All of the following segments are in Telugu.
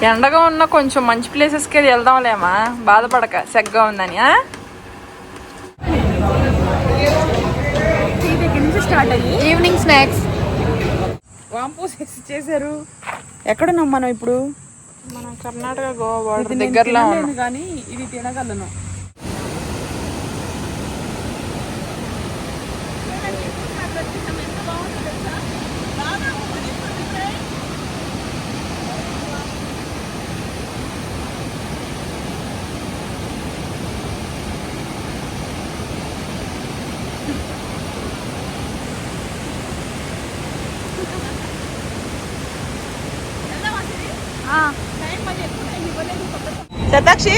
ఎండగా ఉన్న కొంచెం మంచి ప్లేసెస్కి వెళ్దాంలేమా, బాధపడక సెగ్గా ఉందని. ఈవినింగ్ స్నాక్స్ వాంపూ చేశారు. ఎక్కడున్నాం మనం ఇప్పుడు? మనం కర్ణాటక గోవా బార్డర్ దగ్గరలో ఉన్నాం. కానీ ఇది తినగలను. శతాక్షి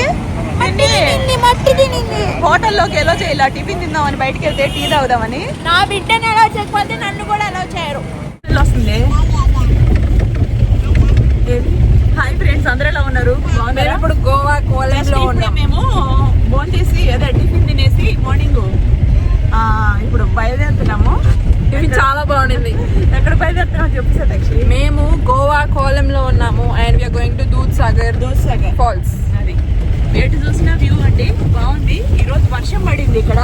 హోటల్లోకి ఎలా చేయాలి? టిఫిన్ తిందామని బయటకు వెళ్తే టీ తాగుదామని. నా బిడ్డని ఎలా చేయకపోతే నన్ను కూడా ఎలా చేయరు. వస్తుంది. హాయ్ ఫ్రెండ్స్, అందరూ ఎలా ఉన్నారు? ఇప్పుడు గోవా కోలంలో ఉన్నాం. మేము ఫోన్ చేసి అదే టిఫిన్ తినేసి మార్నింగ్ ఇప్పుడు బయలుదేరుతున్నాము. టిఫిన్ చాలా బాగుంది. ఎక్కడ బయలుదేరుతున్నామో చెప్పు శతాక్షి. మేము గోవా కోలంలో ఉన్నాము and we are going to Dudhsagar Falls. అది ఎటు చూసిన వ్యూ అండి, బాగుంది. ఈ రోజు వర్షం పడింది ఇక్కడ,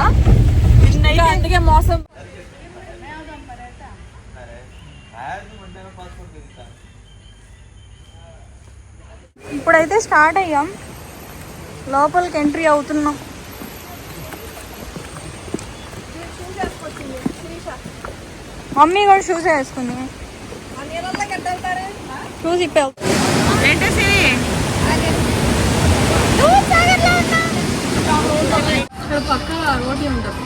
అందుకే మోసం. ఇప్పుడైతే స్టార్ట్ అయ్యాం, లోపలికి ఎంట్రీ అవుతున్నాం. మమ్మీ కూడా షూస్ వేసుకుంది. షూస్ ఇప్పావు ఏంటేసి ఇక్కడ పక్క రోడ్డు ఉంటుంది.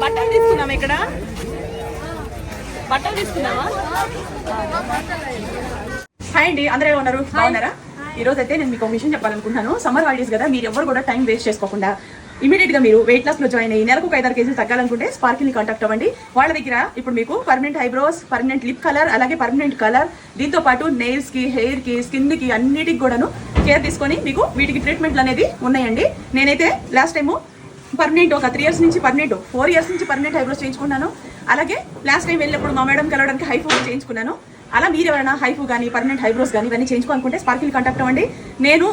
బట్టలు తీసుకున్నాం. ఇక్కడ బట్టలు తీసుకున్నావా? హాయ్ అండి, అందరూ ఎలా ఉన్నారు? బాగున్నారా? ఈ రోజు అయితే నేను మీకు ఒక విషయం చెప్పాలనుకుంటున్నాను. సమ్మర్ హాలిడేస్ కదా, మీరు ఎవరు కూడా టైం వేస్ట్ చేసుకోకుండా ఇమీడియట్ గా మీరు వెయిట్ లాస్ లో జాయిన్ అయ్యి నెలకు 5-6 కేజీలు తగ్గాలనుకుంటే స్పార్కిల్ ని కాంటాక్ట్ అవ్వండి. వాళ్ళ దగ్గర ఇప్పుడు మీకు permanent eyebrows, permanent lip colour, అలాగే పర్మనెంట్ కలర్, దీంతో పాటు నెయిల్స్ కి, హెయిర్ కి, స్కిన్ కి అన్నిటికి కూడాను కేర్ తీసుకొని మీకు వీటికి ట్రీట్మెంట్లు అనేది ఉన్నాయండి. నేనైతే లాస్ట్ టైము పర్మనెంట్ ఒక 3 years నుంచి పర్మనెంట్, 4 years నుంచి పర్మనెంట్ ఐబ్రోస్ చేయించుకున్నాను. అలాగే లాస్ట్ టైం వెళ్ళినప్పుడు మా మేడం కలవడానికి హైఫూ చేయించుకున్నాను. అలా మీరు ఎవరైనా హైఫూ కానీ పర్మనెంట్ ఐబ్రోస్ కానీ ఇవన్నీ చేయించుకోవాలనుకుంటే స్పార్కిల్ కాంటాక్ట్ అవ్వండి. నేను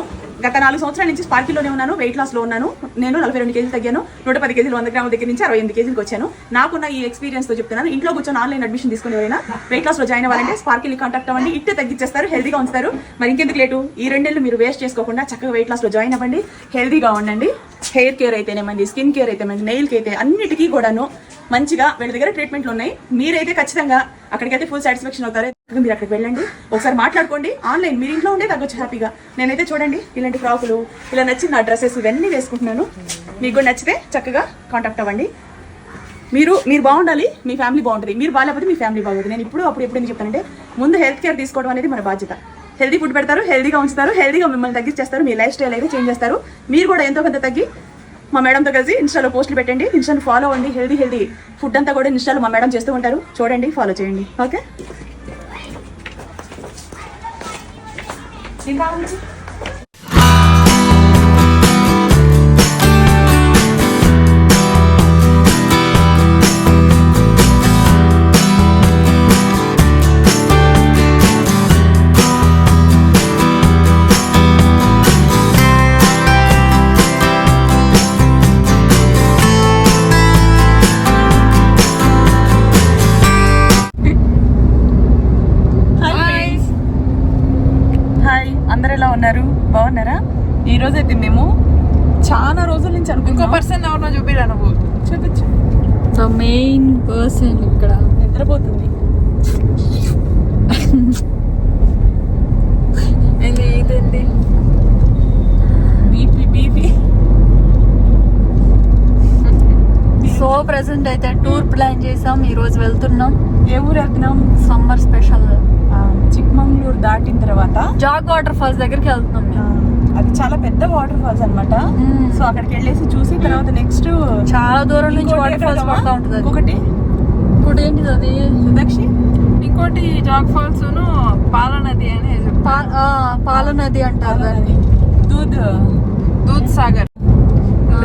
గత 4 సంవత్సరాల నుంచి స్పార్కిల్లోనే ఉన్నాను, వెయిట్ లాస్లో ఉన్నాను. నేను 42 కేజీలు తగ్గాను, 110 కేజీలు 100 గ్రాముల దగ్గర నుంచి 68 కేజీలకు వచ్చాను. నాకున్న ఈ ఎక్స్పీరియన్స్తో చెప్తున్నాను. ఇంట్లో కూర్చొని ఆన్లైన్ అడ్మిషన్ తీసుకుని ఎవరైనా వెయిట్ లాస్లో జాయిన్ అవ్వాలంటే స్పార్కిల్ని కాంటాక్ట్ అవ్వండి. ఇట్టే తగ్గించేస్తారు, హెల్దీగా ఉంచుతారు. మరి ఇంకెందుకు లేటు, ఈ 2 నెలలు మీరు వేస్ట్ చేసుకోకుండా చక్కగా వెయిట్ లాస్లో జాయిన్ అవ్వండి, హెల్దీగా ఉండండి. హెయిర్ కేర్ అయితేనేమండి, స్కిన్ కేర్ అయితేమండి, నెయిల్కి అయితే అన్నిటికీ కూడాను మంచిగా వీళ్ళ దగ్గర ట్రీట్మెంట్లు ఉన్నాయి. మీరైతే ఖచ్చితంగా అక్కడికైతే ఫుల్ సాటిస్ఫాక్షన్ అవుతారు. మీరు అక్కడికి వెళ్ళండి, ఒకసారి మాట్లాడుకోండి. ఆన్లైన్ మీరు ఇంట్లో ఉండే తగ్గొచ్చు హ్యాపీగా. నేనైతే చూడండి ఇలాంటి ఫ్రాకులు, ఇలా నచ్చిన నా డ్రెస్సెస్ ఇవన్నీ వేసుకుంటున్నాను. మీకు కూడా నచ్చితే చక్కగా కాంటాక్ట్ అవ్వండి. మీరు బాగుండాలి, మీ ఫ్యామిలీ బాగుంటుంది. మీరు బాగాలేకపోతే మీ ఫ్యామిలీ బాగుంటుంది. నేను అప్పుడు ఏం చెప్తానంటే, ముందు హెల్త్ కేర్ తీసుకోవడం అనేది మన బాధ్యత. హెల్దీ ఫుడ్ పెడతారు, హెల్దీగా ఉంచుతారు, హెల్దీగా మిమ్మల్ని తగ్గించేస్తారు, మీ లైఫ్ స్టైల్ అయితే చేంజ్ చేస్తారు. మీరు కూడా ఎంతో కొంత తగ్గి మా మేడంతో కలిసి ఇన్స్టాలో పోస్టులు పెట్టండి, ఇన్స్టాను ఫాలో అవ్వండి. హెల్దీ ఫుడ్ అంతా కూడా ఇన్స్టాలో మా మేడం చేస్తూ ఉంటారు, చూడండి, ఫాలో చేయండి. ఓకే. బాగున్నారా? ఈ రోజు అయితే మేము చాలా రోజుల నుంచి ఇంకో పర్సన్ ఎవరినో చూపిరా, నువ్వు చూపించు. ద మెయిన్ పర్సన్ ఇక్కడ నిద్రపోతుంది. ఇదండి బీపీ. సో ప్రెసెంట్ అయితే టూర్ ప్లాన్ చేసాం, ఈ రోజు వెళ్తున్నాం. ఏ ఊరు వెళ్తున్నాం? సమ్మర్ స్పెషల్ చిక్మంగళూరు దాటిన తర్వాత జాగ్ వాటర్ ఫాల్స్ దగ్గరికి వెళ్తున్నాం. అది చాలా పెద్ద వాటర్ ఫాల్స్ అన్నమాట. సో అక్కడికి వెళ్ళేసి చూసి తర్వాత నెక్స్ట్ చాలా దూరం నుంచి వాటర్ ఫాల్స్ పడతా ఉంటుంది. ఇంకోటి ఏంటిది అది? సుదక్షి. ఇంకోటి జాగ్ ఫాల్స్, పాలనది అని పాలనది అంటారు దాన్ని. దూద్ సాగర్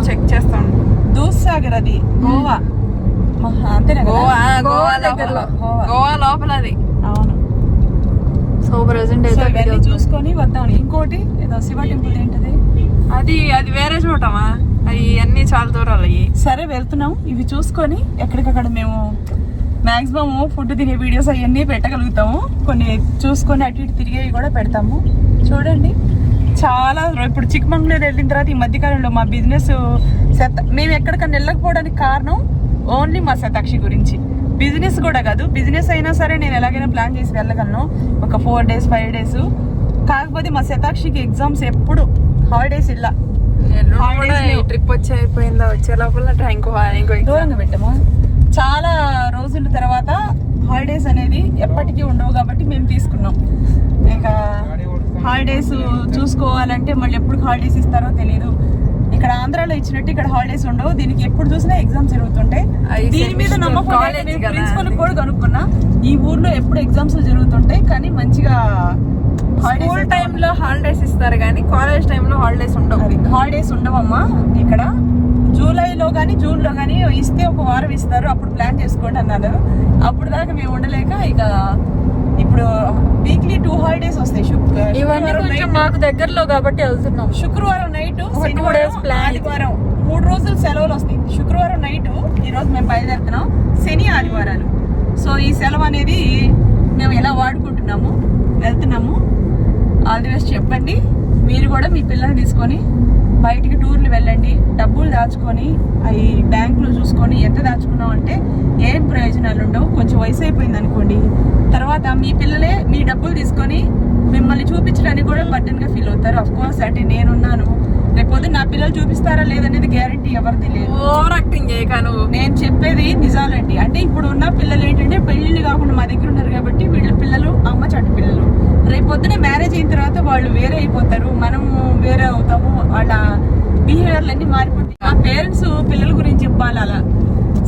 చెక్ చేస్తాం. దూద్ సాగర్ అది గోవా. అంతేనా కదా? గోవా దగ్గరలో. గోవా లోపల అది. అవును. సో ప్రెసెంట్ సో అయితే ఇవన్నీ చూసుకొని వద్దాం. ఇంకోటి ఏదో శివ టెంపుల్ ఏంటది, అది వేరే చూడమా? అవి అన్ని చాలా దూరాలు అయ్యి. సరే వెళ్తున్నాం. ఇవి చూసుకొని ఎక్కడికక్కడ మేము మాక్సిమం ఫుడ్ తినే వీడియోస్ అవన్నీ పెట్టగలుగుతాము. కొన్ని చూసుకొని అటు ఇటు తిరిగేవి కూడా పెడతాము. చూడండి చాలా ఇప్పుడు చిక్కమంగళూరు వెళ్ళిన తర్వాత ఈ మధ్యకాలంలో మా బిజినెస్ మేము ఎక్కడికన్నా వెళ్ళకపోవడానికి కారణం ఓన్లీ మా శతాక్షి గురించి. బిజినెస్ కూడా కాదు, బిజినెస్ అయినా సరే నేను ఎలాగైనా ప్లాన్ చేసి వెళ్ళగలను ఒక 4 days 5 days. కాకపోతే మా శతాక్షికి ఎగ్జామ్స్ ఎప్పుడు హాలిడేస్ ఇలా ట్రిప్ వచ్చి అయిపోయిందా, వచ్చే లోపల ఇంకో దూరంగా పెట్టాము. చాలా రోజుల తర్వాత హాలిడేస్ అనేది ఎప్పటికీ ఉండవు కాబట్టి మేము తీసుకున్నాం. ఇంకా హాలిడేస్ చూసుకోవాలంటే మళ్ళీ ఎప్పుడు హాలిడేస్ ఇస్తారో తెలియదు. ఇక్కడ ఆంధ్రాలో ఇచ్చినట్టు ఇక్కడ హాలిడేస్ ఉండవు. దీనికి ఎప్పుడు చూసినా ఎగ్జామ్స్ జరుగుతుంటాయి. దీని మీద నమ్మకం ప్రిన్సిపల్ కూడా కనుక్కున్నా. ఈ ఊర్లో ఎప్పుడు ఎగ్జామ్స్ జరుగుతుంటాయి కానీ మంచిగా స్కూల్ టైంలో హాలిడేస్ ఇస్తారు కానీ కాలేజ్ టైంలో హాలిడేస్ ఉండవు. హాలిడేస్ ఉండవమ్మా ఇక్కడ. జూలైలో కానీ జూన్లో కానీ ఇస్తే ఒక వారం ఇస్తారు, అప్పుడు ప్లాన్ చేసుకోండి అన్నారు. అప్పుడు దాకా మేము ఉండలేక ఇక ఇప్పుడు వీక్లీ 2 హాలిడేస్ వస్తాయి. ఇవన్నీ కొంచెం మాకు దగ్గరలో కాబట్టి వెళ్తున్నాం. శుక్రవారం నైట్, 2 days ప్లాన్, ఆదివారం 3 రోజులు సెలవులు వస్తాయి. శుక్రవారం నైట్ ఈ రోజు మేము బయలుదేరుతున్నాం, శని ఆదివారాలు. సో ఈ సెలవు అనేది మేము ఎలా వాడుకుంటున్నాము, వెళ్తున్నాము. ఆల్ ది బెస్ట్ చెప్పండి. మీరు కూడా మీ పిల్లల్ని తీసుకొని బయటికి టూర్లు వెళ్ళండి. డబ్బులు దాచుకొని అవి బ్యాంకులో చూసుకొని ఎంత దాచుకున్నాం అంటే ఏం ప్రయోజనాలు ఉండవు. కొంచెం వయసు అయిపోయింది అనుకోండి, తర్వాత మీ పిల్లలే మీ డబ్బులు తీసుకొని మిమ్మల్ని చూపించడానికి కూడా బర్డెన్ గా ఫీల్ అవుతారు. అఫ్ కోర్స్ అంటే నేనున్నాను, రేపొద్దు నా పిల్లలు చూపిస్తారా లేదనేది గ్యారంటీ ఎవరిది లేదు. ఓవర్ యాక్టింగ్ చేయను. నేను చెప్పేది నిజాలండి. అంటే ఇప్పుడు ఉన్న పిల్లలు ఏంటంటే పెళ్లిళ్ళు కాకుండా మా దగ్గర ఉన్నారు కాబట్టి వీళ్ళ పిల్లలు అమ్మ చాటు పిల్లలు. రేపొద్దునే మ్యారేజ్ అయిన తర్వాత వాళ్ళు వేరే అయిపోతారు, మనము వేరే అవుతాము. వాళ్ళ బిహేవియర్లు అన్ని మారిపోతాయి. మా పేరెంట్స్ పిల్లల గురించి చెప్పాలి అలా.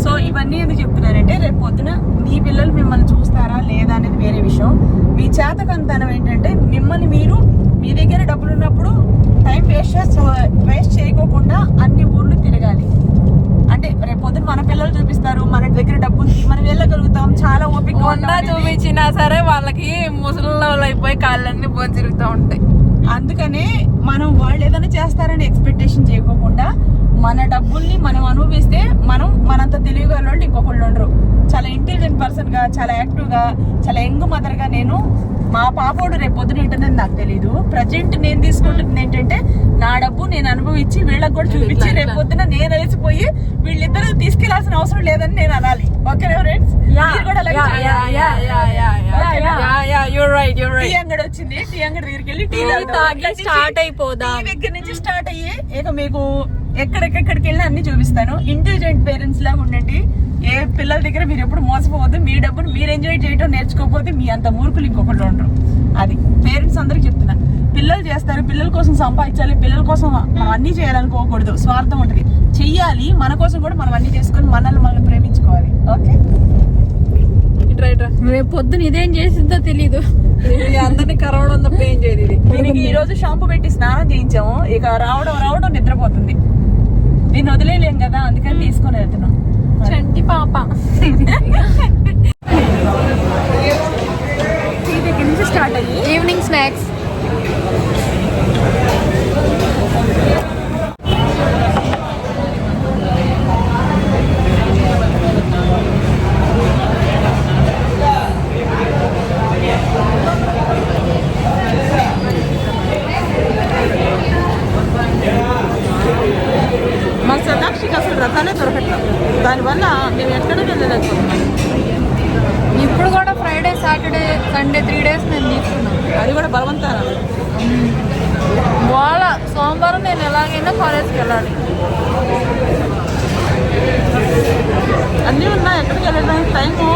సో ఇవన్నీ ఎందుకు చెప్తున్నానంటే రేపు పొద్దున మీ పిల్లలు మిమ్మల్ని చూస్తారా లేదా అనేది వేరే విషయం. మీ చేతకంతనం ఏంటంటే మిమ్మల్ని మీరు మీ దగ్గర డబ్బులు ఉన్నప్పుడు టైం వేస్ట్ చేయకోకుండా అన్ని ఊర్లు తిరగాలి. అంటే రేపు పొద్దున మన పిల్లలు చూపిస్తారు, మన దగ్గర డబ్బులు మనం వెళ్ళగలుగుతాం. చాలా ఓపిక చూపించినా సరే వాళ్ళకి ముసలిలో అయిపోయి కాళ్ళన్నీ బొంజిరుగుతూ ఉంటాయి. అందుకనే మనం వాళ్ళు ఏదైనా చేస్తారని ఎక్స్పెక్టేషన్ చేయకోకుండా మన డబ్బుల్ని మనం అనుభవిస్తే మనంత తెలివిగా వాళ్ళు ఇంకొకళ్ళు ఉండరు. చాలా ఇంటెలిజెంట్ పర్సన్ గా, చాలా యాక్టివ్ గా, చాలా యంగ్ మదర్ గా నేను మా పాపోడు రేపు పొద్దున ఏంటనేది నాకు తెలియదు. ప్రజెంట్ నేను తీసుకుంటుంది ఏంటంటే నా డబ్బు నేను అనుభవించి వీళ్ళకి కూడా చూపించి రేపు పొద్దున నేను అలసిపోయి వీళ్ళిద్దరు తీసుకెళ్లాల్సిన అవసరం లేదని నేను అనాలి. ఓకేనా ఫ్రెండ్స్? టీ అంగడి వచ్చింది, టీ అంగడి దగ్గరికి వెళ్ళి టీ స్టార్ట్ అయిపోదాం. దగ్గర నుంచి స్టార్ట్ అయ్యి ఇక మీకు ఎక్కడికి వెళ్ళి అన్ని చూపిస్తాను. ఇంటెలిజెంట్ పేరెంట్స్ లాగా ఉండండి. ఏ పిల్లల దగ్గర మీరు ఎప్పుడు మోసపోవద్దు. మీ డబ్బును మీరు ఎంజాయ్ చేయడం నేర్చుకోకపోతే మీ అంత మూర్ఖులు ఇంకొకళ్ళు ఉండరు. అది పేరెంట్స్ అందరికి చెప్తున్నా. పిల్లలు చేస్తారు, పిల్లల కోసం సంపాదించాలి, పిల్లల కోసం మనం అన్ని చేయాలనుకోకూడదు. స్వార్థం ఉంటుంది, చెయ్యాలి. మన కోసం కూడా మనం అన్ని చేసుకొని మనల్ని ప్రేమించుకోవాలి. ఓకే, రేపు పొద్దున ఇదేం చేసిందో తెలీదు. అందరినీ కరవడం తప్ప ఏం చేయదు. దీనికి ఈ రోజు షాంపూ పెట్టి స్నానం చేయించాము. ఇక రావడం నిద్రపోతుంది. దీన్ని వదిలేలేం కదా, అందుకని తీసుకొని వెళ్తున్నాం. చంటి పాప దగ్గర నుంచి స్టార్ట్ అయ్యి ఈవినింగ్ స్నాక్స్. మా శతాక్షికి అసలు రథాలే దొరకట్లేదు. దానివల్ల మేము ఎక్కడికి వెళ్ళలేకపోతున్నాం. ఇప్పుడు కూడా ఫ్రైడే, సాటర్డే, సండే 3 days నేను తీసుకున్నాను. అది కూడా బలవంతాన. వాళ్ళ సోమవారం నేను ఎలాగైనా కాలేజ్కి వెళ్ళాలి. అన్నీ ఉన్నా ఎక్కడికి వెళ్ళడానికి టైము.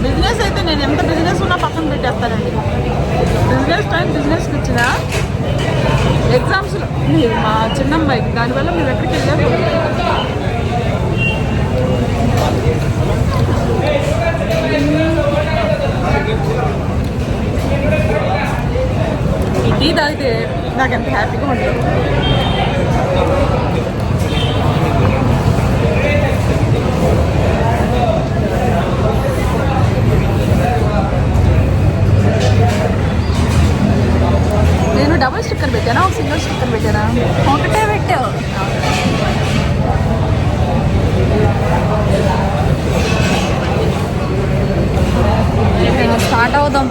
బిజినెస్ అయితే నేను ఎంత బిజినెస్ ఉన్నా పక్కన పెట్టేస్తానండి. బిజినెస్ టైం బిజినెస్కి ఇచ్చినా ఎగ్జామ్స్లో మా చిన్నమ్మాయికి, దానివల్ల మేము ఎక్కడికి వెళ్ళాము. ఈ టీ తాగితే నాకు ఎంత హ్యాపీగా ఉంటుంది. స్టార్ట్ అవుదాం.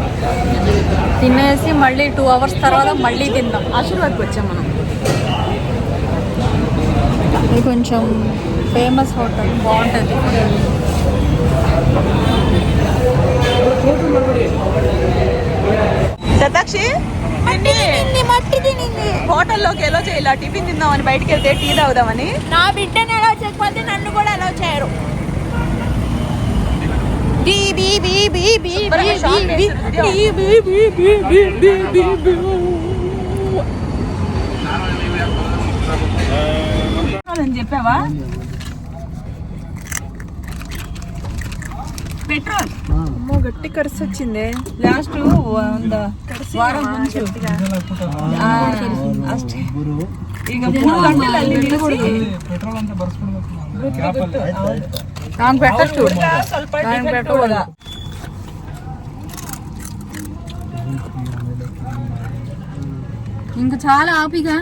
తినేసి మళ్ళీ 2 hours తర్వాత మళ్ళీ తిందాం. ఆశీర్వాద్కి వచ్చాం మనం. ఇది కొంచెం ఫేమస్ హోటల్, బాగుంటుంది. శతాక్షి హోటల్లోకి ఎలా చేయాలి? టిఫిన్ తిందామని బయటికి వెళ్తే టీ తాగుదామని. నా బిడ్డను ఎలా చేయకపోతే నన్ను కూడా ఎలా చేయరు. చెప్పావా? పెట్రోల్ అమ్మో గట్టి ఖర్చు వచ్చింది. లాస్ట్ వారం నుంచి ಈಗ 3 ಗಂಟೆಲಿ ಅಲ್ಲಿ ನಿಲ್ಲಿಸಿ ನಾನು పెట్టచ్చు. ಸ್ವಲ್ಪ ಟಿಕೆಟ್ ಕೊಡೋದ. ఇంకా చాలా ఆపిగా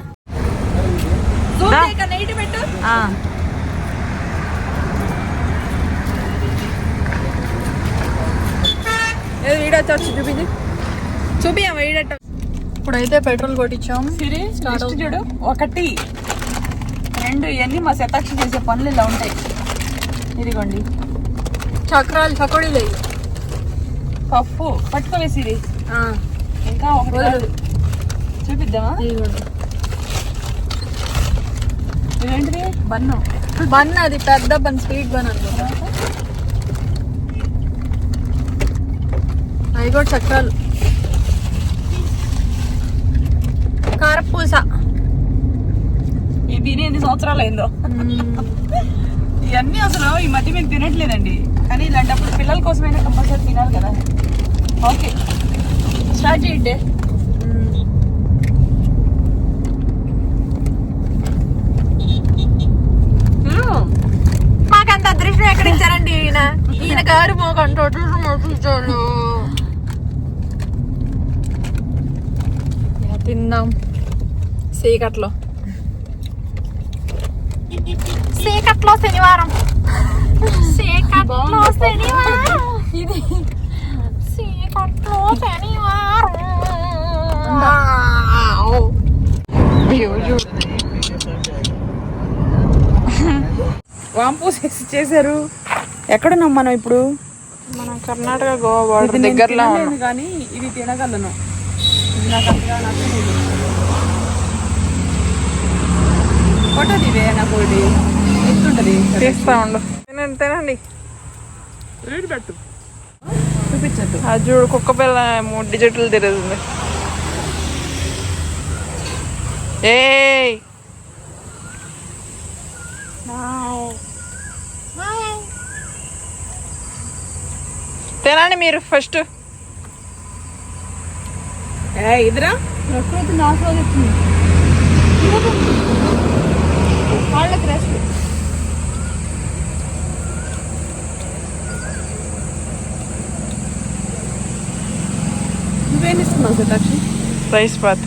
నైట్ పెట్టు. వీడియో వచ్చి చూపియమ్మ వీడట. ఇప్పుడైతే పెట్రోల్ కొట్టించాం. స్టార్ట్ చూడు. 1 2 ఇవన్నీ మా శతాక్షి చేసే పనులు ఇలా ఉంటాయి. ఇదిగోండి చక్రాలు చకోడీలు పప్పు పట్టుకోవేసిరి. ఇంకా ఒకటి చూపిద్దామా? ఇదేంటిది? బన్ అది పెద్ద బన్, స్వీట్ బన్ అనుకుంటా. అవి కూడా చక్రాలు. కారపూస ఇది తిని ఎన్ని సంవత్సరాలు అయిందో. ఇవన్నీ అసలు ఈ మధ్య మేము తినట్లేదండి, కానీ ఇలాంటప్పుడు పిల్లల కోసమైనా కంపల్సరీ తినాలి కదా. ఓకే స్టార్ట్ చేయండి. మాకంత అదృష్టం ఎక్కడ ఇచ్చారండి ఈయన గారు. మాకంత అదృష్టం ఇచ్చాడు. తిందాం చీకట్లో శనివారం. చీకట్లో శనివారం. ఇది చీకట్లో శనివారం. వాంపూ చేశారు. ఎక్కడున్నాం మనం ఇప్పుడు? మనం కర్ణాటక గోవా బార్డర్ దగ్గరలో ఉన్నాం. కానీ ఇది తినగలను. నాకు అంతగా నచ్చలేదు. ఫోటో దివే నాకు ఇది ఎత్తుంటది. తీస్తా ఉండు. తినండి. పెట్టు చూపించద్దు. అది చూడు కుక్క పిల్ల 3 డిజిట్లు తిరుగుతుంది. ఏయ్ తినండి మీరు ఫస్ట్. ఇదిరా ప్రకృతిని ఆస్వాదిస్తుంది. వాళ్ళకి రెస్ట్. నువ్వేం ఇస్తున్నావు శతాక్షి? Rice bath.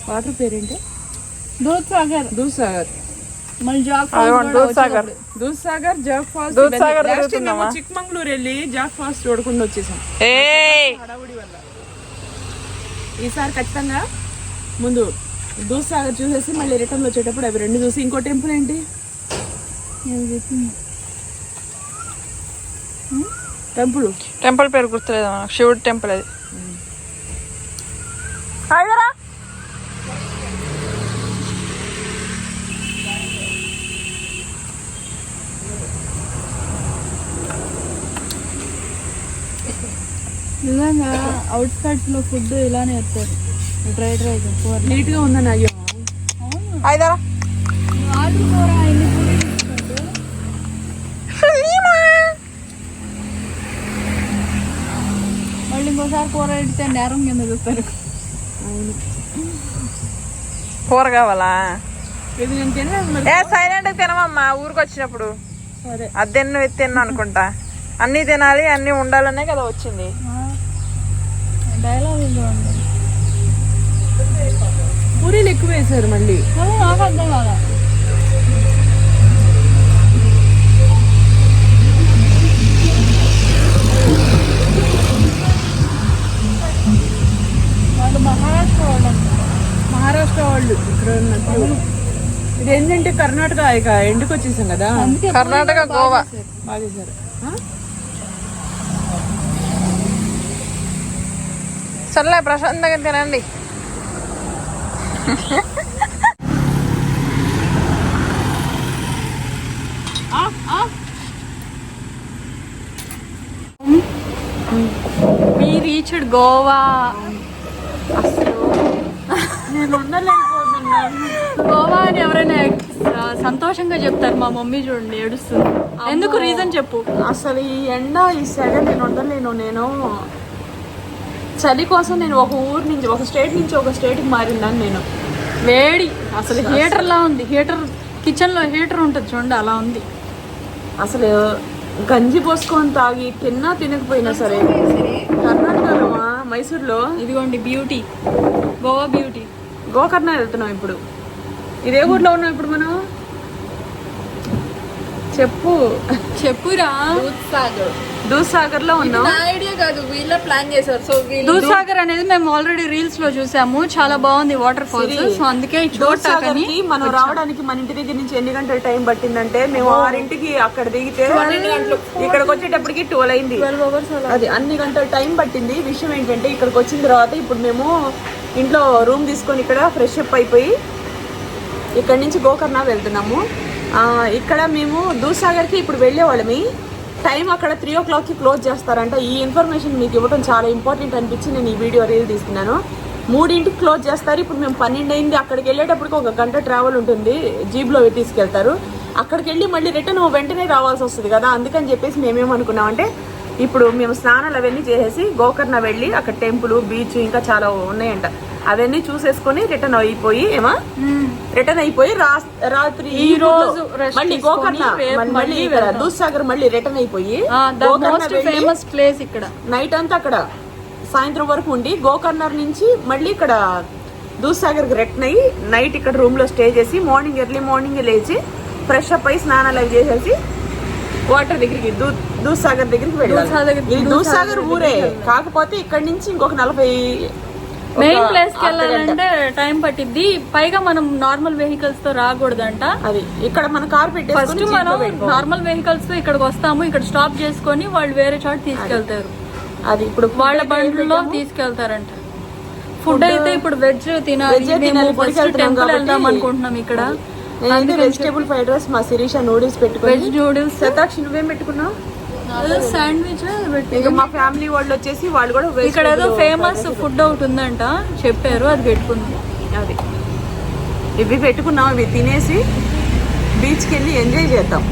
వాటర్ పేరేంటి? దూద్ సాగర్. మళ్ళీ జాగ్ దూద్ సాగర్. దూద్ సాగర్, జాగ్ ఫాల్స్. దూద్ సాగర్ తిరుగుతున్నామా? చిక్మంగళూరు వెళ్ళి జాగ్ ఫాల్స్ చూడకుండా వచ్చేసాం హడావుడి వల్ల. ఈసారి ఖచ్చితంగా ముందు దూద్ సాగర్ చూసేసి మళ్ళీ రిటర్న్ వచ్చేటప్పుడు అవి 2 చూసి ఇంకో టెంపుల్ ఏంటి టెంపుల్ పేరు గుర్తులేదు మనకు. శివుడు టెంపుల్ అది. నిజంగా అవుట్స్కట్స్ లో ఫుడ్ ఇలానే ఇస్తారు. డ్రై నీట్ గా ఉందని అయ్యో. అయిదారా ఆలు కూర ఎన్ని మళ్ళీ ఇంకోసారి కూర ఇడితే నేరం కింద చూస్తారు. కూర కావాలా? ఇది నేను తినలేదు. సైలెంట్ తినమమ్మా. ఊరికి వచ్చినప్పుడు సరే అద్దెన్ను తిన్నా అనుకుంటా. అన్ని తినాలి, అన్ని ఉండాలనే కదా వచ్చింది. డైలాగ్ ఎక్కువ వేసారు మళ్ళీ. నాకు అర్థం కాదా. వాళ్ళు మహారాష్ట్ర వాళ్ళు ఇక్కడ ఉన్నట్టు. ఇది ఏంటంటే కర్ణాటక ఇక ఎండుకు వచ్చేసాం కదా. కర్ణాటక గోవా బాగా చేశారు. సర్లే ప్రశాంతంగా తినండి. We reached Goa. నేను ఉండలేకపోతున్నాను. గోవా అని ఎవరైనా సంతోషంగా చెప్తారు. మా మమ్మీ చూడండి ఏడుస్తుంది. ఎందుకు రీజన్ చెప్పు. అసలు ఈ ఎండ ఈ సెగ నేను ఉండలేను. నేను చలి కోసం నేను ఒక ఊరు నుంచి ఒక స్టేట్ నుంచి ఒక స్టేట్కి మారిందని నేను. వేడి అసలు హీటర్ లా ఉంది. హీటర్ కిచెన్ లో హీటర్ ఉంటుంది చూడండి, అలా ఉంది. అసలు గంజి పోసుకొని తాగి తిన్నా తినకపోయినా సరే. కర్ణాటకలో మైసూర్లో ఇదిగోండి బ్యూటీ, గోవా బ్యూటీ. గోకర్ణ వెళ్తున్నాం ఇప్పుడు. ఇదే ఊర్లో ఉన్నాం ఇప్పుడు మనం. చెప్పురా. దూద్సాగర్ లో ఉన్నాం. ఐడియా కాదు, వీళ్ళ ప్లాన్ చేశారు. సో దూద్సాగర్ అనేది మేము ఆల్రెడీ రీల్స్ లో చూసాము, చాలా బాగుంది వాటర్ ఫాల్స్. సో అందుకే దూద్సాగర్ కి మనం రావడానికి మన ఇంటి దగ్గర నుంచి ఎన్ని గంటల టైం పట్టిందంటే, మేము 6ంటికి అక్కడ దిగితే ఇక్కడికి వచ్చేటప్పటికి 12 అయింది. అది అన్ని గంటల టైం పట్టింది. విషయం ఏంటంటే ఇక్కడికి వచ్చిన తర్వాత ఇప్పుడు మేము ఇంట్లో రూమ్ తీసుకొని ఇక్కడ ఫ్రెష్ అప్ అయిపోయి ఇక్కడ నుంచి గోకర్ణ వెళ్తున్నాము. ఇక్కడ మేము దూద్సాగర్కి ఇప్పుడు వెళ్ళేవాళ్ళమి. టైం అక్కడ 3 o'clockకి క్లోజ్ చేస్తారంట. ఈ ఇన్ఫర్మేషన్ మీకు ఇవ్వడం చాలా ఇంపార్టెంట్ అనిపించి నేను ఈ వీడియో రీల్ తీసుకున్నాను. 3ంటికి క్లోజ్ చేస్తారు. ఇప్పుడు మేము 12 అయింది. అక్కడికి వెళ్ళేటప్పటికి 1 గంట ట్రావెల్ ఉంటుంది. జీప్లో తీసుకెళ్తారు. అక్కడికి వెళ్ళి మళ్ళీ రిటర్న్ వెంటనే రావాల్సి వస్తుంది కదా. అందుకని చెప్పేసి మేమేమనుకున్నామంటే ఇప్పుడు మేము స్నానాలు అవన్నీ చేసేసి గోకర్ణ వెళ్ళి అక్కడ టెంపుల్, బీచ్ ఇంకా చాలా ఉన్నాయంట, అవన్నీ చూసేసుకొని రిటర్న్ అయిపోయి రాత్రి ఈ రోజు మళ్ళీ గోకర్ణ మళ్ళీ దూద్సాగర్ మళ్ళీ రిటర్న్ అయిపోయి ఫేమస్ ప్లేస్ ఇక్కడ నైట్ అంతా అక్కడ సాయంత్రం వరకు ఉండి గోకర్ణ నుంచి మళ్ళీ ఇక్కడ దూద్సాగర్ కి రిటర్న్ అయ్యి నైట్ ఇక్కడ రూమ్ లో స్టే చేసి ఎర్లీ మార్నింగ్ లేచి ఫ్రెష్ అప్ అయి స్నానాలు అవి చేసేసి వాటర్ దగ్గరికి దూద్సాగర్ దగ్గరికి వెళ్ళాలి. ఇది దూద్సాగర్ ఊరే, కాకపోతే ఇక్కడ నుంచి ఇంకొక 40 మెయిన్ ప్లేస్ కి వెళ్ళాలంటే టైం పట్టిద్ది. పైగా మనం నార్మల్ వెహికల్స్ తో రాకూడదంట. అది ఇక్కడ మన కార్ ఫస్ట్ మనం నార్మల్ వెహికల్స్ తో ఇక్కడికి వస్తాము, ఇక్కడ స్టాప్ చేసుకొని వాళ్ళు వేరే చోట తీసుకెళ్తారు. అది ఇప్పుడు వాళ్ళ బండ్లలో తీసుకెళ్తారంట. ఫుడ్ అయితే ఇప్పుడు వెజ్ తినాలి. టెంపుల్ వెళ్దాం అనుకుంటున్నాం ఇక్కడ. వెజిటేబుల్ ఫ్రైడ్ రైస్, మా శిరీష నూడిల్స్ పెట్టుకుని, వెజ్ నూడిల్స్. శతాక్షి నువ్వేం పెట్టుకున్నావు? శాండ్విచ్. ఇక మా ఫ్యామిలీ వాళ్ళు వచ్చేసి వాళ్ళు కూడా ఇక్కడ ఏదో ఫేమస్ ఫుడ్ ఒకటి ఉందంట చెప్పారు, అది పెట్టుకున్నాం. అది ఇవి పెట్టుకున్నాం. ఇవి తినేసి బీచ్కి వెళ్ళి ఎంజాయ్ చేద్దాం.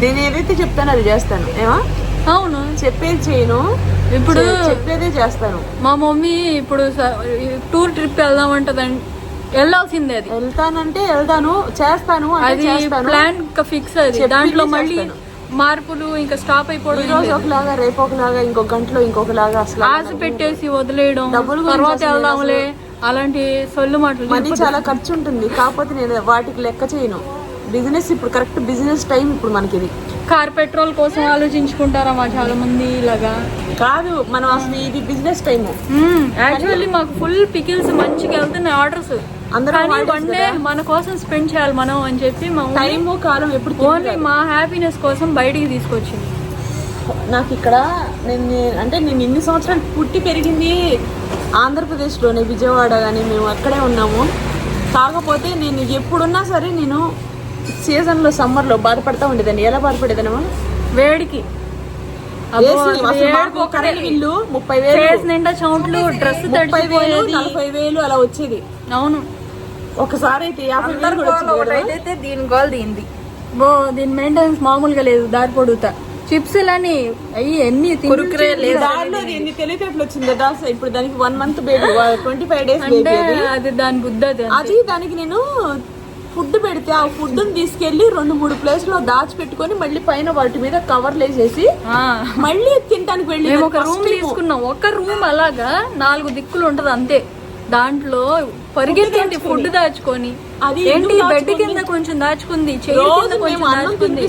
నేను ఏదైతే చెప్తానో అది చేస్తాను. ఏమా? అవును, చెప్పేది చేయను, ఇప్పుడు చెప్పేదే చేస్తాను. మా మమ్మీ ఇప్పుడు టూర్ ట్రిప్ వెళ్దామంటదండి. వెళ్ళాల్సిందే. అది వెళ్తానంటే వెళ్తాను, చేస్తాను, అది ప్లాన్ ఫిక్స్. అది దాంట్లో మళ్ళీ మార్పులు ఇంకా స్టాప్ అయిపోవడం. ఈ రోజు ఒకలాగా, రేపు ఒకలాగా, ఇంకొక గంటలో ఇంకొకలాగా. అసలు ఆశ పెట్టేసి వదిలేయడం, తర్వాత వెళ్దాంలే అలాంటి సొల్లు మాటలు. మనీ చాలా ఖర్చు ఉంటుంది, కాకపోతే నేను వాటికి లెక్క చేయను. బిజినెస్ ఇప్పుడు కరెక్ట్ బిజినెస్ టైం ఇప్పుడు మనకి. ఇది కార్ పెట్రోల్ కోసం ఆలోచించుకుంటారా మా చాలా మంది. ఇలాగా కాదు, మనం అసలు ఇది బిజినెస్ టైం. యాక్చువల్లీ మాకు ఫుల్ పికిల్స్ మంచిగా వెళ్తున్నాయి ఆర్డర్స్. వన్ డే మన కోసం స్పెండ్ చేయాలి మనం అని చెప్పి టైం కాలం ఎప్పుడు ఓన్లీ మా హ్యాపీనెస్ కోసం బయటికి తీసుకొచ్చింది. నాకు ఇక్కడ నేను ఇన్ని సంవత్సరాలు పుట్టి పెరిగింది ఆంధ్రప్రదేశ్లోనే, విజయవాడ. కానీ మేము అక్కడే ఉన్నాము. కాకపోతే నేను ఎప్పుడున్నా సరే నేను సీజన్లో సమ్మర్లో బాధపడతా ఉండేదాన్ని. ఎలా బాధపడేదానమా? వేడికి. ఇల్లు 30,000 నిండా చౌంట్లు, డ్రెస్ 40,000 అలా వచ్చేది. అవును, ఒకసారి అయితే 50,000 దీని గోల్ దీనిది. దీని మెయింటెనెన్స్ మామూలుగా లేదు. దారి పొడుగుతా చిప్స్ లని అయ్యి ఎన్ని దారిలో ఎన్ని తెలివితేటలు వచ్చింది కదా. ఇప్పుడు దానికి 1 month బేబీ, 25 days బేబీ. అది దాని బుద్ధి. అది దానికి నేను ఫుడ్ పెడితే ఆ ఫుడ్ తీసుకెళ్లి 2-3 ప్లేస్లో దాచిపెట్టుకొని మళ్ళీ పైన వాటి మీద కవర్లు వేసేసి మళ్ళీ తినడానికి వెళ్ళి ఒక రూమ్ తీసుకున్నాం. ఒక రూమ్ అలాగా 4 దిక్కులు ఉంటది అంతే. దాంట్లో పరిగెత్తింది ఫుడ్ దాచుకొని. అది ఏంటి బెడ్ కింద కొంచెం దాచుకుంది, చెయ్యి కింద కొంచెం దాచుకుంది,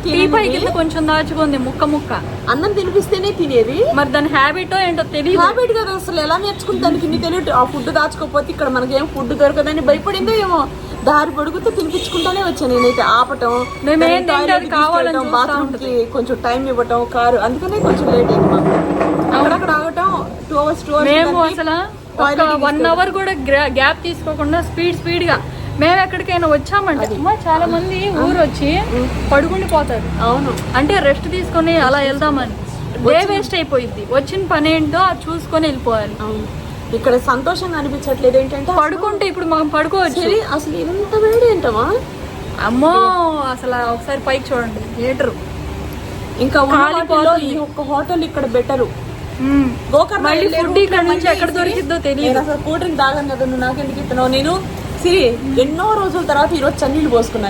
టీపాయ్ కింద కొంచెం దాచుకుంది, ముక్క ముక్క. అన్నం తినిపిస్తేనే తినేది. మరి దాని హ్యాబిటో ఏంటో తెలియదు. హ్యాబిట్ కదా అసలు, ఎలా నేర్చుకుంది దానికి ఇన్ని తెలియదు. ఆ ఫుడ్ దాచుకోకపోతే ఇక్కడ మనకేం ఫుడ్ దొరకదని భయపడిందో ఏమో. దారి పొడుగుతూ తినిపించుకుంటానే వచ్చాను నేనైతే. ఆపటం, బాత్రూమ్ కి కొంచెం టైం ఇవ్వటం, కారు, అందుకనే కొంచెం లేట్ అయింది మాకు. అక్కడక్కడ ఆగటం 2 hours. మేము అసలు 1 hour కూడా గ్యాప్ తీసుకోకుండా స్పీడ్ గా మేము ఎక్కడికైనా వచ్చామంటే చాలా మంది ఊరు వచ్చి పడుకుని పోతారు. అవును, అంటే రెస్ట్ తీసుకొని అలా వెళ్దామని. డే వేస్ట్ అయిపోయింది. వచ్చిన పని ఏంటో అది చూసుకొని వెళ్ళిపోవాలి. ఇక్కడ సంతోషంగా అనిపించట్లేదు. ఏంటంటే పడుకుంటే ఇప్పుడు మనం పడుకోవచ్చు. అసలు ఎంత వేడి ఏంటమ్మా, అమ్మో. అసలు ఒకసారి పైకి చూడండి, హీటర్ ఇంకా ఈ ఒక్క హోటల్ ఇక్కడ బెటరు. మళ్ళీ ఫుడ్ ఇక్కడ నుంచి ఎక్కడ దొరికిద్దో తెలియదు. అసలు కూల్ డ్రింక్ తాగను కదా, నువ్వు నాకెందుకు ఇస్తున్నావు. నేను సిరి ఎన్నో రోజుల తర్వాత ఈరోజు చన్నీళ్ళు పోసుకున్నా.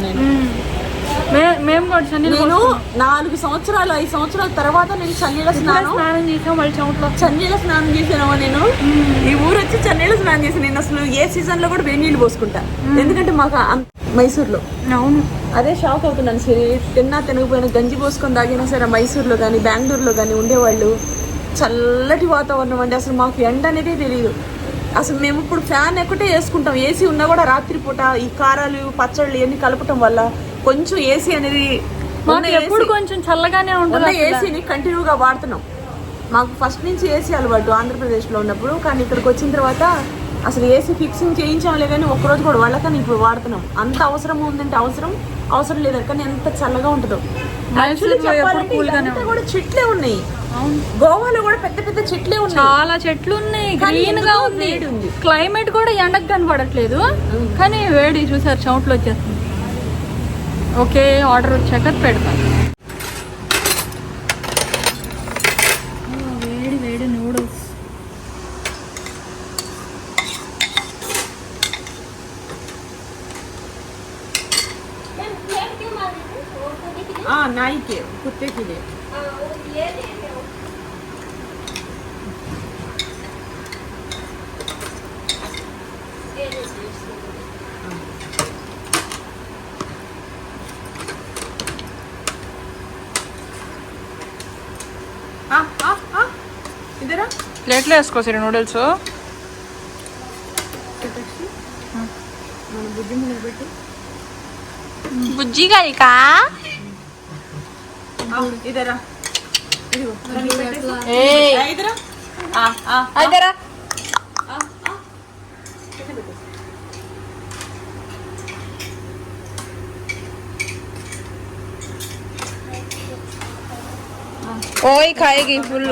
మేము కూడా నేను 4 సంవత్సరాలు 5 సంవత్సరాల తర్వాత నేను చన్నీళ్ళ స్నానం చేసాం. మళ్ళీ చన్నీళ్ళ స్నానం చేసాను. నేను ఈ ఊరు వచ్చి చన్నీళ్ళ స్నానం చేసాను. నేను అసలు ఏ సీజన్ లో కూడా వేడి నీళ్ళు పోసుకుంటా. ఎందుకంటే మాకు మైసూర్లో. అవును, అదే షాక్ అవుతున్నాను. సరే తినకపోయినా గంజి పోసుకొని తాగినా సరే మైసూర్లో కానీ బెంగళూరులో కానీ ఉండేవాళ్ళు చల్లటి వాతావరణం అండి. అసలు మాకు ఎండ అనేది తెలియదు. అసలు మేము ఇప్పుడు ఫ్యాన్ ఎక్కటే వేసుకుంటాం. ఏసీ ఉన్నా కూడా రాత్రిపూట ఈ కారాలు పచ్చళ్ళు ఇవన్నీ కలపటం వల్ల కొంచెం ఏసీ అనేది ఎప్పుడు కొంచెం చల్లగానే ఉంటుంది. ఏసీని కంటిన్యూగా వాడుతున్నాం. మాకు ఫస్ట్ నుంచి ఏసీ అలవాటు ఆంధ్రప్రదేశ్లో ఉన్నప్పుడు. కానీ ఇక్కడికి వచ్చిన తర్వాత అసలు ఏసీ ఫిక్సింగ్ చేయించాంలే కానీ ఒక్కరోజు కూడా వాళ్ళకని ఇప్పుడు వాడుతున్నాం. అంత అవసరం ఉందంటే అవసరం లేదు. కానీ ఎంత చల్లగా ఉంటుందో. కూడా చెట్లే ఉన్నాయి. గోవాలో కూడా పెద్ద పెద్ద చెట్లే ఉన్నాయి, చాలా చెట్లు ఉన్నాయి, గ్రీన్ గా ఉంది. క్లైమేట్ కూడా ఎండకు కనబడట్లేదు, కానీ వేడి చూసారు చెమటలు వచ్చేస్తుంది. ఓకే, ఆర్డర్ వచ్చాక పెడతాను. వేడి వేడి నూడిల్స్. नाई कुत्ते के लिए इधर ప్లేట్లో వేసుకోసారి నూడిల్స్. బుజ్జి గారికా इधर इधर ఇదరా ఓయ్ ఖాయేగి ఫుల్.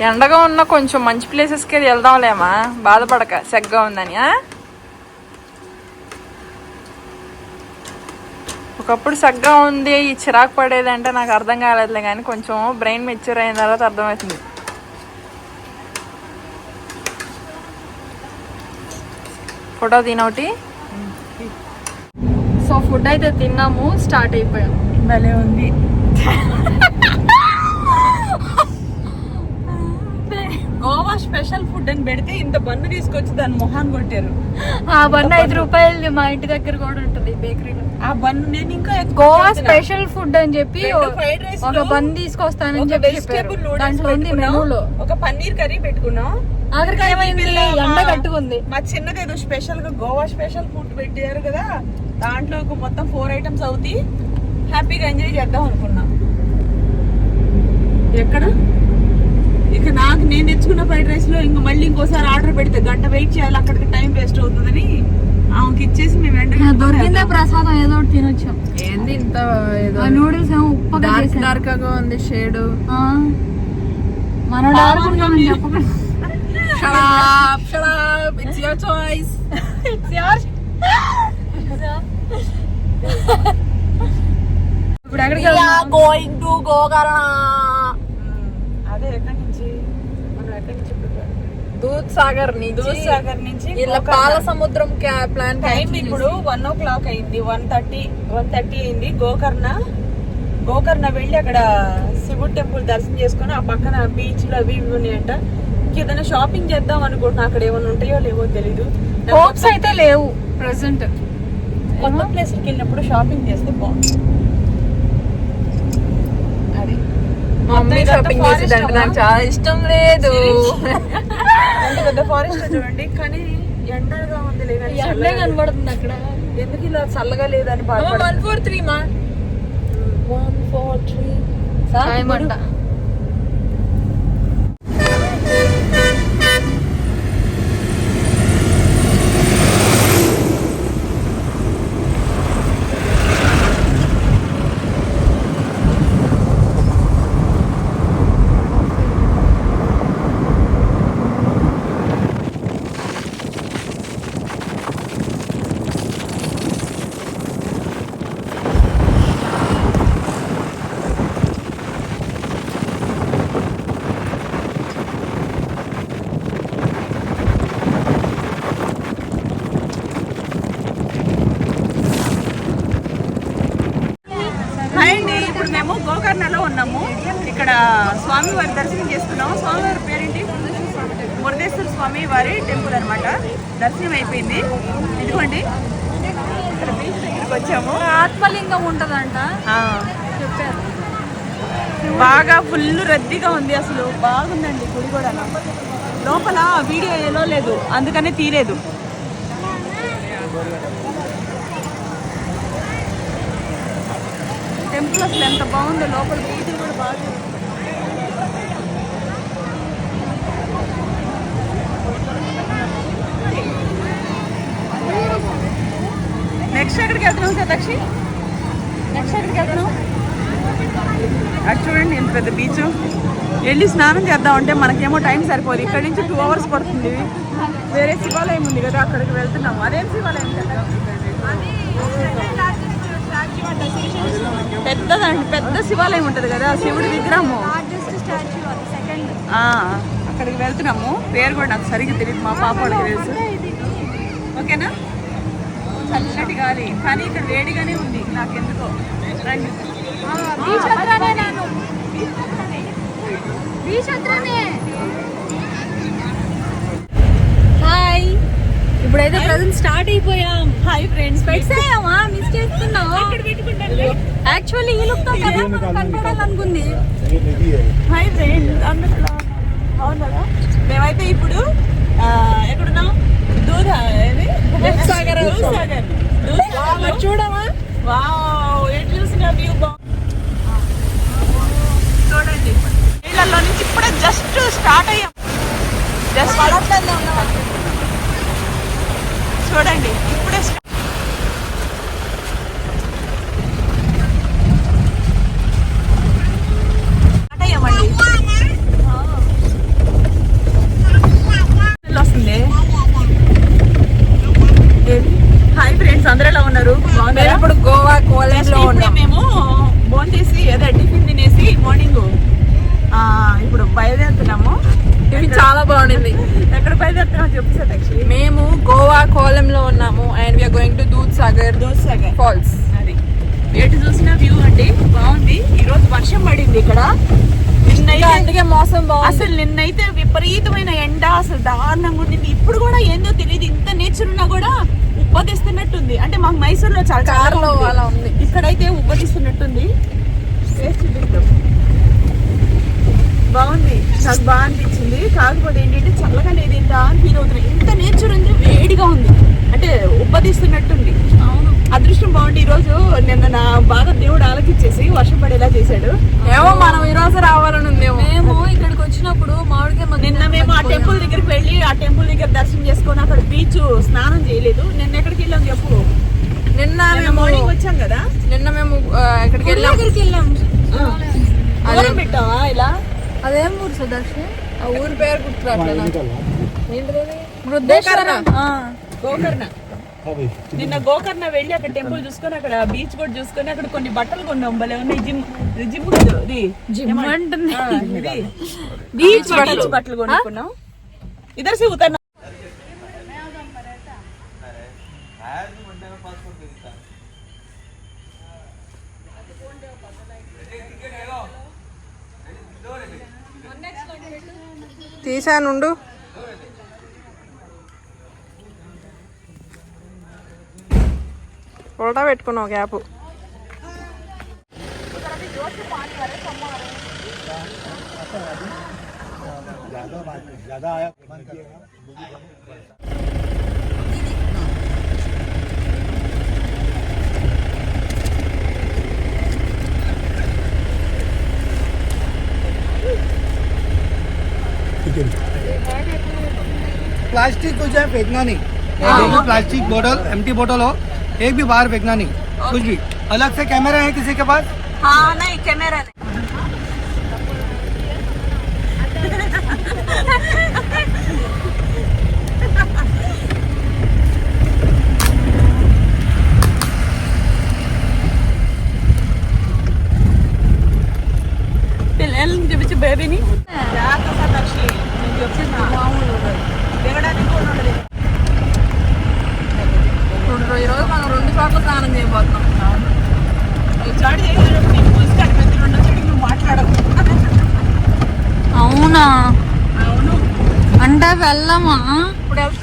ఎండగా ఉన్న కొంచెం మంచి ప్లేసెస్కి వెళ్దాంలేమా, బాధపడక సెగ్గా ఉందని. ఒకప్పుడు సెగ్గా ఉంది ఈ చిరాకు పడేది అంటే నాకు అర్థం కాలేదులే, కానీ కొంచెం బ్రెయిన్ మెచ్యూర్ అయిన తర్వాత అర్థమవుతుంది. ఫోటో తినొకటి. సో ఫుడ్ అయితే తిన్నాము, స్టార్ట్ అయిపోయాం. భలే ఉంది. గోవా స్పెషల్ ఫుడ్ అని పెడితే ఇంత బన్ను తీసుకొచ్చి దాని మొహాన్ కొట్టారు. ఆ బన్ను 5 రూపాయలు. మా ఇంటి దగ్గర కూడా ఉంటుంది బేకరీలో. ఆ బన్ను నేను ఇంకా గోవా స్పెషల్ ఫుడ్ అని చెప్పి ఒక బన్ తీసుకొస్తానని చెప్పి దాంట్లో ఉంది మెనూలో. ఒక పన్నీర్ కర్రీ పెట్టుకున్నాం. ఆఖరికి ఏమైంది, ఎండ కట్టుకుంది. మా చిన్నది ఏదో స్పెషల్ గా గోవా స్పెషల్ ఫుడ్ పెట్టారు కదా, దాంట్లో మొత్తం 4 items అవుతాయి. హ్యాపీగా ఎంజాయ్ చేద్దాం అనుకున్నా. ఎక్కడ ఇక నేను తెచ్చుకున్న ఫ్రైడ్ రైస్ లో ఇంకా మళ్ళీ ఇంకోసారి ఆర్డర్ పెడితే గంట వెయిట్ చేయాలి, అక్కడికి టైం వేస్ట్ అవుతుందని ఆమెకి ఇచ్చేసి మేము వెంటనే దొరికిందే ప్రసాదం ఏదో ఒకటి తినొచ్చాం. ఏంది ఇంత నూడిల్స్ ఏమో ఉప్పగా డార్క్ గా ఉంది షేడ్. మన డార్క్ చెప్పకుండా Shut up. It's your choice. It's yours. ఇప్పుడు ఎక్కడికి వెళ్తున్నాం? Going to Gokarna. అదే ఎక్కడి నుంచి మనం ఎక్కడి నుంచి దూద్ సాగర్ నుంచి ఇలా పాల సముద్రం ప్లాన్ టైం ఇప్పుడు 1 o'clock అయింది. 1:30 అయింది. గోకర్ణ గోకర్ణ వెళ్ళి అక్కడ శివుడు టెంపుల్ దర్శనం చేసుకుని ఆ పక్కన బీచ్లు అవి ఇవి ఉన్నాయంట. ఏదైనా షాపింగ్ చేద్దాం అనుకుంటున్నా, అక్కడ ఏమైనా ఉంటాయో లేవో తెలీదు. హోప్స్ అయితే లేవు ప్రెసెంట్. కొత్త ప్లేస్కి వెళ్ళినప్పుడు షాపింగ్ చేస్తే బాగుంటుంది. అది మమ్మీ షాపింగ్ చేసేదంటే నాకు చాలా ఇష్టం లేదు. పెద్ద ఫారెస్ట్ చూడండి, కానీ ఎండగా ఉంది ఎండే కనబడుతుంది అక్కడ. ఎందుకు ఇలా చల్లగా లేదని బాగా 143 మా 143 టైం అంట. అండి ఇప్పుడు మేము గోకర్ణలో ఉన్నాము. ఇక్కడ స్వామివారి దర్శనం చేసుకున్నాము. స్వామివారి పేరేంటి? మురుదేశ్వర స్వామి వారి టెంపుల్ అన్నమాట. దర్శనం అయిపోయింది. ఇదిగోండి ఇక్కడ బీచ్ దగ్గరికి వచ్చాము. ఆత్మలింగం ఉంటదంట చెప్పారు. బాగా ఫుల్ రద్దీగా ఉంది, అసలు బాగుందండి గుడి కూడా. లోపల వీడియో ఏలో లేదు, అందుకనే తీయలేదు. టెంపుల్ అసలు ఎంత బాగుందో, లోపల పూజలు కూడా బాగా. నెక్స్ట్ ఎక్కడికి వెళ్తున్నాం సదాక్షి? నెక్స్ట్ ఎక్కడికి వెళ్తున్నాం? అది చూడండి ఎంత పెద్ద బీచ్. వెళ్ళి స్నానం చేద్దామంటే మనకేమో టైం సరిపోదు. ఇక్కడ నుంచి 2 hours పడుతుంది. వేరే శివాలయం ఉంది కదా, అక్కడికి వెళ్తున్నాము. అదేం శివాలయం కదా? పెద్దదండి, పెద్ద శివాలయం ఉంటుంది కదా, శివుడి విగ్రహము. అక్కడికి వెళ్తున్నాము. పేరు కూడా నాకు సరిగ్గా తెలియదు, మా పాప వాళ్ళకి తెలుసు. ఓకేనా? చల్లటి గాలి, కానీ ఇక్కడ వేడిగానే ఉంది నాకెందుకో. రండి. హాయ్, ఇప్పుడైతే ప్రజెంట్ స్టార్ట్ అయిపోయాం. Hi friends. పెట్టేసామా? మిస్ చేస్తున్నావు. యాక్చువల్లీ ఈ లుక్ తో కదా మనం కనపడాలనుకుంది. హాయ్ ఫ్రెండ్స్, అందరూ బాగున్నారా? మేమైతే ఇప్పుడు ఎక్కడున్నాం? దూద్సాగర్. చూడమా? వావ్, ఎటు చూసిన వ్యూ చూడండి. నీళ్ళల్లో నుంచి ఇప్పుడే జస్ట్ స్టార్ట్ అయ్యాం. జస్ట్ చూడండి ఇప్పుడే స్టార్ట్ అయ్యామండి. వస్తుంది. హాయ్ ఫ్రెండ్స్, అందరూ ఎలా ఉన్నారు? బాగున్నారా? ఇప్పుడు గోవా కోలంలో ఉన్నాం. మేము బోన్ చేసి ఏదో టిఫిన్ తినేసి మార్నింగ్ ఇప్పుడు బయలుదేరుతున్నాము. ఇది చాలా బాగుంది. ఎక్కడ బయలుదేరుతున్నామో చెప్పేసారు. యాక్చువల్లీ మేము గోవా కోలంలో ఉన్నాము and we are going to Dudhsagar Falls. అది ఎటు చూసిన వ్యూ అండి, బాగుంది. ఈ రోజు వర్షం పడింది ఇక్కడ. నిన్నైతే అందుకే మోసం బాగుంది. అసలు నిన్నైతే విపరీతమైన ఎండ, అసలు దారుణంగా ఉండింది. ఇప్పుడు కూడా ఏందో తెలియదు, ఇంత నేచర్ ఉన్నా కూడా ఉబ్బదిస్తున్నట్టుంది. అంటే మాకు మైసూర్లో చాలా కార్లో అలా ఉంది, ఇక్కడైతే ఉబ్బదిస్తున్నట్టుంది. బాగుంది, నాకు బాగా అనిపించింది. కాకపోతే ఏంటంటే చల్లగా లేదు, ఇంత ఫీల్ అవుతున్నాయి. ఇంత నేచర్ ఉంది, వేడిగా ఉంది, అంటే ఉబ్బదిస్తున్నట్టుంది. అవును, అదృష్టం బాగుంది. ఈ రోజు నిన్న నా బాగా దేవుడు ఆలోచించేసి వర్షం పడేలా చేశాడు. ఏమో మనం ఈ రోజు రావాలని ఉంది. మేము ఇక్కడికి వచ్చినప్పుడు మామిడికాయ నిన్న మేము ఆ టెంపుల్ దగ్గరికి వెళ్ళి ఆ టెంపుల్ దగ్గర దర్శనం చేసుకొని అక్కడ బీచ్ స్నానం చేయలేదు. నిన్న ఎక్కడికి వెళ్ళాం చెప్పు? నిన్న మార్నింగ్ వచ్చాం కదా. నిన్న మేము ఎక్కడికి వెళ్ళాం? అదే పెట్టావా ఇలా? అదేం ఊరు సుదర్శి? ఆ ఊరి పేరు గుర్తురాట్లేదు. వృద్ధేశ్వర గోకర్ణ. నిన్న గోకర్ణ వెళ్ళి అక్కడ టెంపుల్ చూసుకొని అక్కడ బీచ్ కూడా చూసుకొని అక్కడ కొన్ని బట్టలు కొన్నాం. భలే ఉన్నాయి. జిమ్ బీచ్ బట్టలు కొనుక్కున్నాం. ఇద్దరు से उतरना తీసానుండు. ఉల్టా పెట్టుకున్నావు గ్యాప్. प्लास्टिक को जो है फेंकना नहीं, प्लास्टिक बोतल एम्प्टी बोतल हो एक भी बाहर फेंकना नहीं, कुछ भी। अलग से कैमरा है किसी के पास? हाँ नहीं कैमरा नहीं. పిల్లల్ని చూపించి బేబీని ఈరోజు మనం 2 చోట్ల స్నానం చేయబోతున్నాం. అవునా? అంటే వెళ్ళమా ఇప్పుడు? వెళ్తా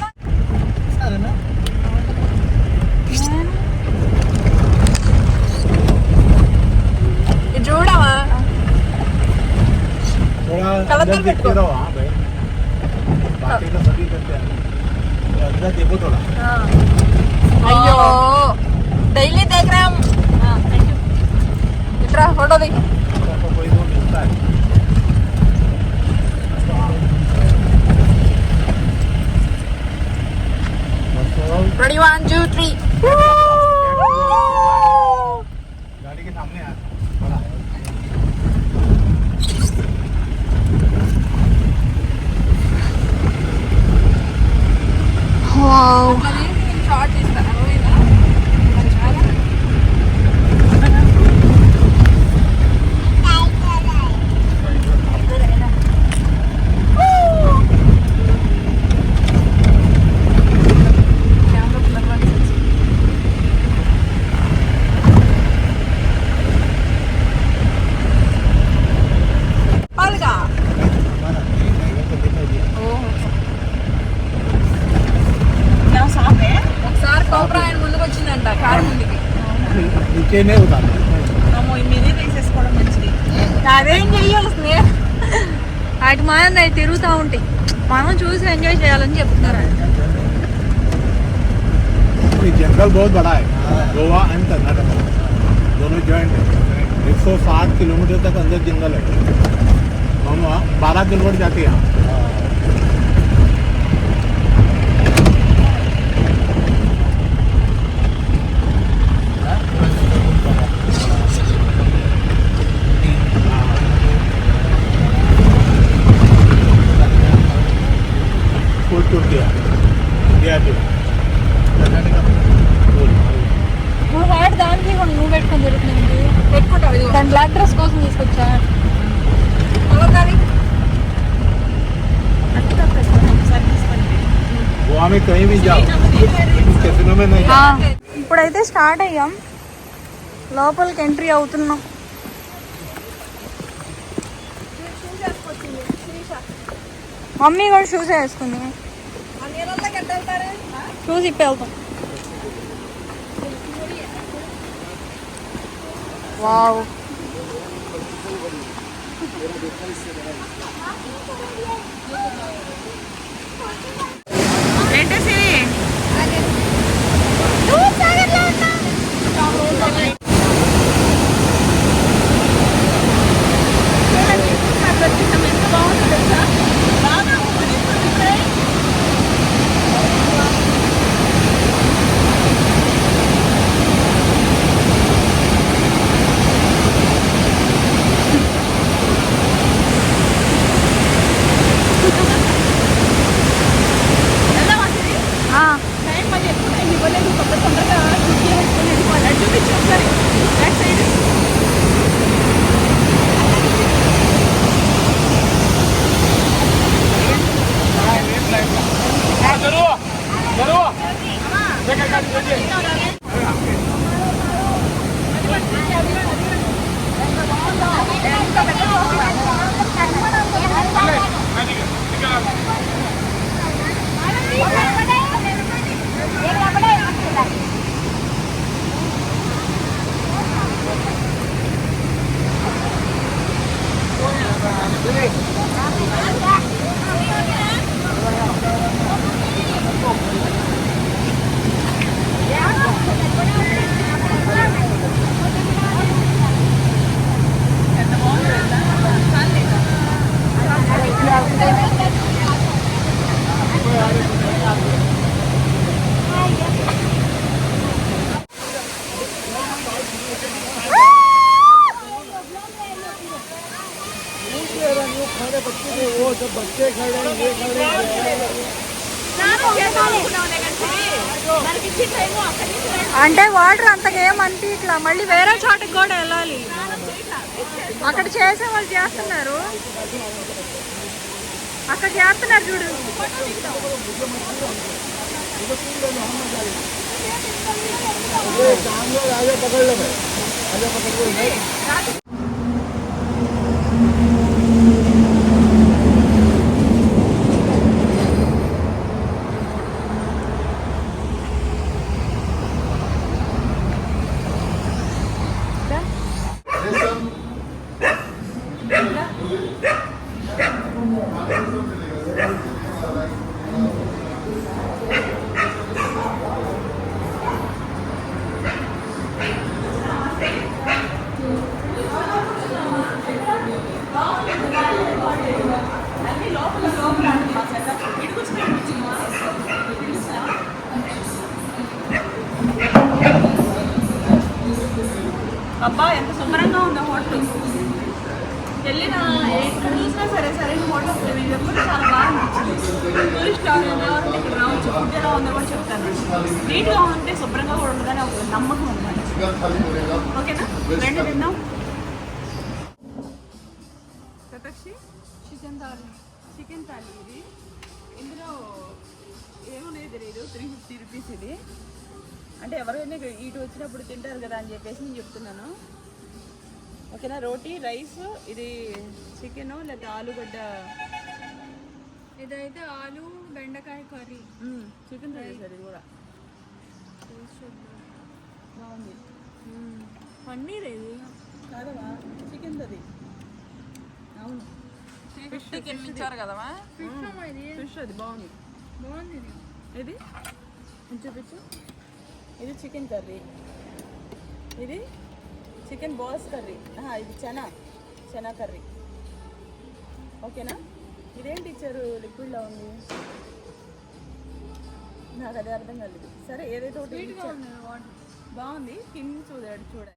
చూడవా? थोड़ा अंदर देखते रहो। हाँ भाई, बाकी तो सभी करते हैं, अंदर देखो थोड़ा। అయ్యో డైలీ దగ్గరం ఇట్రా ఫోటో దిగి. तो कोई वो मिलता है। రెడీ 1 2 3. गाड़ी के सामने आ थोड़ा। వావ్ ఒకసారి కోబ్రా ఆయన ముందుకు వచ్చిందంట కారు ముందుకి. नीचे नहीं उतारना। తీసేసుకోవడం మంచిది. అదేం చెయ్యాలి స్నేహ వాటి మాయన్న అవి తిరుగుతూ ఉంటాయి. మనం చూసి ఎంజాయ్ చేయాలని చెప్తున్నారు. जंगल बहुत बड़ा है, गोवा एंड कर्नाटक दोनों जॉइंट है। 160 किलोमीटर तक अंदर जंगल है। हम वहाँ 12 किलोमीटर जाते हैं। फुल टूट गया నువ్వు వాడు దానికి కూడా నువ్వు పెట్టుకొని జరుగుతుంది. పెట్టుకుంటావు ఇది దాని బ్లాక్ డ్రెస్ కోసం తీసుకొచ్చా. गोवा में कहीं भी जाओ, कैसीनो में नहीं जाओ। ఇప్పుడైతే స్టార్ట్ అయ్యాం, లోపలికి ఎంట్రీ అవుతున్నాం. మమ్మీ కూడా షూస్ వేసుకుంది. షూస్ ఇప్పి వెళ్తాం. వావ్ ఏంటి సిరి? అంటే వాటర్ అంతగా ఏమంటే ఇట్లా మళ్ళీ వేరే చోటకి కూడా వెళ్ళాలి. అక్కడ చేసే వాళ్ళు చేస్తున్నారు, అక్కడ చేస్తున్నారు చూడు. అబ్బా ఎంత శుభ్రంగా ఉందో హోటల్. వెళ్ళిన ఎక్కడ చూసినా సరే సరైన హోటల్స్ లేవు. ఇది ఎప్పుడు చాలా బాగా నచ్చింది. టూరిస్ట్ ఎవరైనా ఇక్కడ రావచ్చు, ఫుడ్ ఎలా ఉందో కూడా చెప్తాను. నీట్గా ఉంటే శుభ్రంగా కూడా ఉండదని ఒక నమ్మకం ఉంది. ఓకేనా, రెండు తిందాం. చికెన్ థాలీ ఇది. ఇందులో ఏమనేది తెలియదు. 350 రూపీస్ ఇది. అంటే ఎవరైనా ఇటు వచ్చినప్పుడు తింటారు కదా అని చెప్పేసి నేను చెప్తున్నాను. ఓకేనా, రోటీ, రైస్, ఇది చికెన్ లేదా ఆలుగడ్డ. ఇదైతే ఆలు బెండకాయ కర్రీ. చికెన్ రైస్ అది కూడా బాగుంది. పన్నీర్ ఇది కాదవా, చికెన్ అది. అవును, ఫిష్ ఇచ్చారు కదవా, ఫిష్ అది బాగుంది. బాగుంది ఇది చూపించు. ఇది చికెన్ కర్రీ, ఇది చికెన్ బాల్స్ కర్రీ, ఇది చనా కర్రీ. ఓకేనా, ఇదేంటి ఇచ్చారు లిక్విడ్లో ఉంది, నాకు అదే అర్థం కాలేదు. సరే ఏదైతే ఒకటి బాగుంది. కింద చూడండి.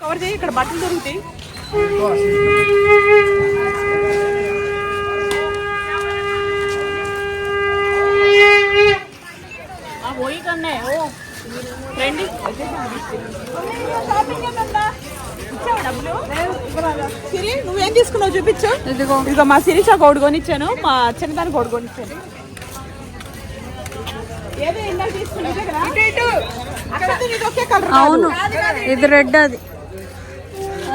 కవర్ చేయి, ఇక్కడ బట్టలు దొరుకుతాయి. పోయి కన్నా రండి. డబ్బులు సిరి, నువ్వేం తీసుకున్నావు చూపించు. ఇదిగో మా శిరీష కోడి కొనిచ్చాను, మా చిన్నదాన్ని కోడి కొనిచ్చాను. ఏదో ఇందాక తీసుకున్నా కదా. అవును, ఇది రెడ్, అది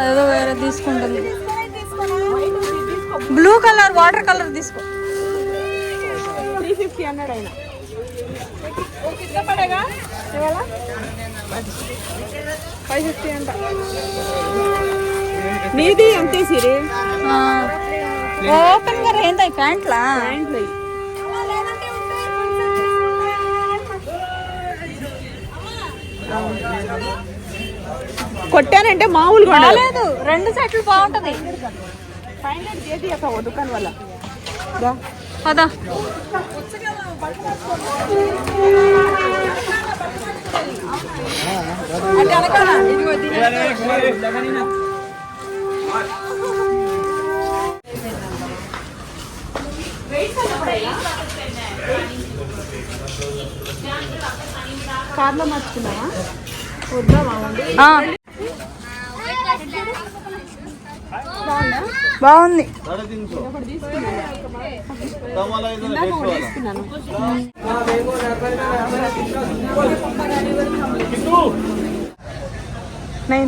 ఏదో వేరే తీసుకుంటుంది. బ్లూ కలర్, వాటర్ కలర్ తీసుకో. 350 అన్నాడు ఆయన. పడేగా 550 అంట. నీది అంతే సిరి. ఓపెన్ గా ఏంటి ప్యాంట్లా? కొట్టానంటే మామూలుగా లేదు, 2 సెట్లు బాగుంటది. దుకాణం వల్ల పదా. కార్లో మార్చుకున్నావా? బాగుంది. नहीं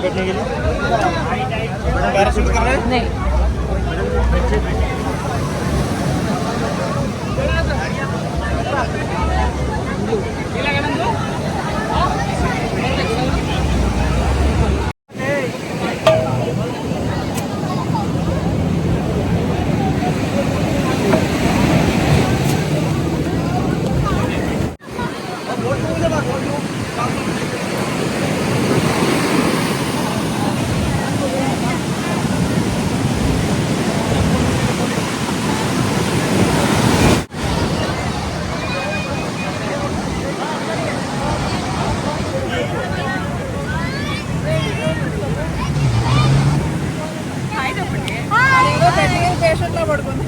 बैठने के लिए पैराशूट कर रहे हैं नहीं పేషెంట్ లో పడుకుంది.